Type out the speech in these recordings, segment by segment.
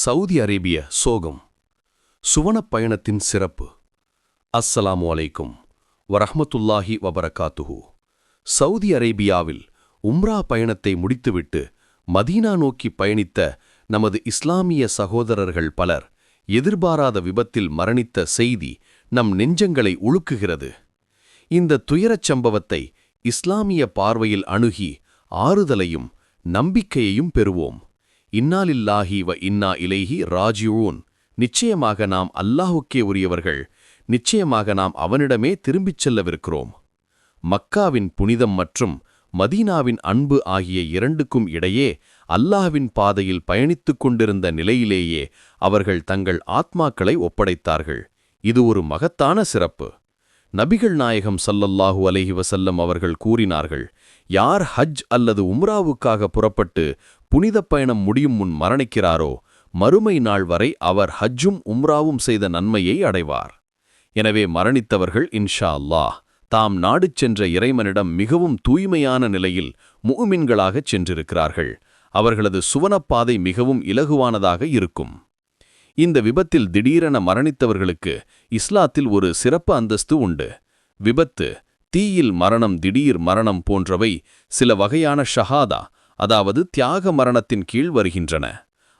Saudi அரேபிய சோகம். சுவனப் பயணத்தின் சிறப்பு. அஸ்ஸலாமு அலைக்கும் வரஹ்மத்துல்லாஹி வபரகாத்துஹு. சவுதி அரேபியாவில் உம்ரா பயணத்தை முடித்துவிட்டு மதீனா நோக்கி பயணித்த நமது இஸ்லாமிய சகோதரர்கள் பலர் எதிர்பாராத விபத்தில் மரணித்த செய்தி நம் நெஞ்சங்களை உழுக்குகிறது. இந்த துயரச் சம்பவத்தை இஸ்லாமிய பார்வையில் அணுகி ஆறுதலையும் நம்பிக்கையையும் பெறுவோம். இன்னா லில்லாஹி வ இன்னா இலைஹி ராஜிஊன். நிச்சயமாக நாம் அல்லாஹுக்கே உரியவர்கள், நிச்சயமாக நாம் அவனிடமே திரும்பிச் செல்லவிருக்கிறோம். மக்காவின் புனிதம் மற்றும் மதீனாவின் அன்பு ஆகிய இரண்டுக்கும் இடையே அல்லாஹ்வின் பாதையில் பயணித்துக் கொண்டிருந்த நிலையிலேயே அவர்கள் தங்கள் ஆத்மாக்களை ஒப்படைத்தார்கள். இது ஒரு மகத்தான சிறப்பு. நபிகள் நாயகம் ஸல்லல்லாஹு அலைஹி வஸல்லம் அவர்கள் கூறினார்கள், யார் ஹஜ் அல்லது உம்ராவுக்காக புறப்பட்டு புனித பயணம் முடியும் முன் மரணிக்கிறாரோ, மறுமை நாள் வரை அவர் ஹஜ்ஜும் உம்ராவும் செய்த நன்மையை அடைவார். எனவே மரணித்தவர்கள் இன்ஷா அல்லாஹ் தாம் நாடிச் சென்ற இறைவனிடம் மிகவும் தூய்மையான நிலையில் முஃமின்களாகச் சென்றிருக்கிறார்கள். அவர்களது சுவனப்பாதை மிகவும் இலகுவானதாக இருக்கும். இந்த விபத்தில் திடீரென மரணித்தவர்களுக்கு இஸ்லாத்தில் ஒரு சிறப்பு அந்தஸ்து உண்டு. விபத்து, தீயில் மரணம், திடீர் மரணம் போன்றவை சில வகையான ஷஹாதா, அதாவது தியாக மரணத்தின் கீழ் வருகின்றன.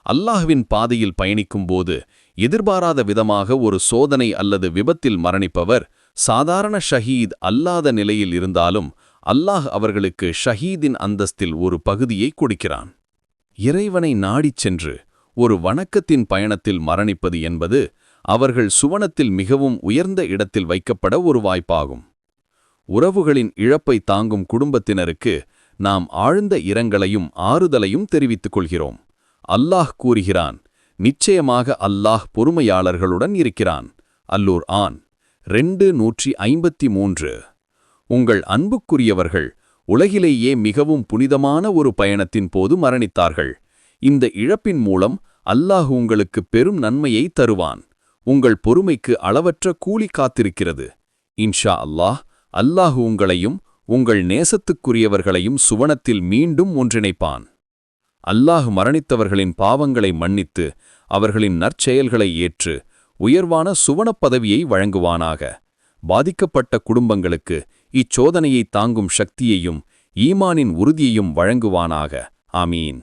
அல்லாஹ்வின் பாதையில் பயணிக்கும்போது எதிர்பாராத விதமாக ஒரு சோதனை அல்லது விபத்தில் மரணிப்பவர் சாதாரண ஷஹீத் அல்லாத நிலையில் இருந்தாலும் அல்லாஹ் அவர்களுக்கு ஷஹீதின் அந்தஸ்தில் ஒரு பகுதியை கொடுக்கிறான். இறைவனை நாடிச் சென்று ஒரு வணக்கத்தின் பயணத்தில் மரணிப்பது என்பது அவர்கள் சுவனத்தில் மிகவும் உயர்ந்த இடத்தில் வைக்கப்பட ஒரு வாய்ப்பாகும். உறவுகளின் இழப்பை தாங்கும் குடும்பத்தினருக்கு நாம் ஆழ்ந்த இரங்கலையும் ஆறுதலையும் தெரிவித்துக் கொள்கிறோம். அல்லாஹ் கூறுகிறான், நிச்சயமாக அல்லாஹ் பொறுமையாளர்களுடன் இருக்கிறான். அல்லூர் ஆன் 2:153. உங்கள் அன்புக்குரியவர்கள் உலகிலேயே மிகவும் புனிதமான ஒரு பயணத்தின் போது மரணித்தார்கள். இந்த இழப்பின் மூலம் அல்லாஹ் உங்களுக்கு பெரும் நன்மையை தருவான். உங்கள் பொறுமைக்கு அளவற்ற கூலி காத்திருக்கிறது. இன்ஷா அல்லாஹ், அல்லாஹ் உங்களையும் உங்கள் நேசத்துக்குரியவர்களையும் சுவனத்தில் மீண்டும் ஒன்றிணைப்பான். அல்லாஹ் மரணித்தவர்களின் பாவங்களை மன்னித்து அவர்களின் நற்செயல்களை ஏற்று உயர்வான சுவனப் பதவியை வழங்குவானாக. பாதிக்கப்பட்ட குடும்பங்களுக்கு இச்சோதனையை தாங்கும் சக்தியையும் ஈமானின் உறுதியையும் வழங்குவானாக. ஆமீன்.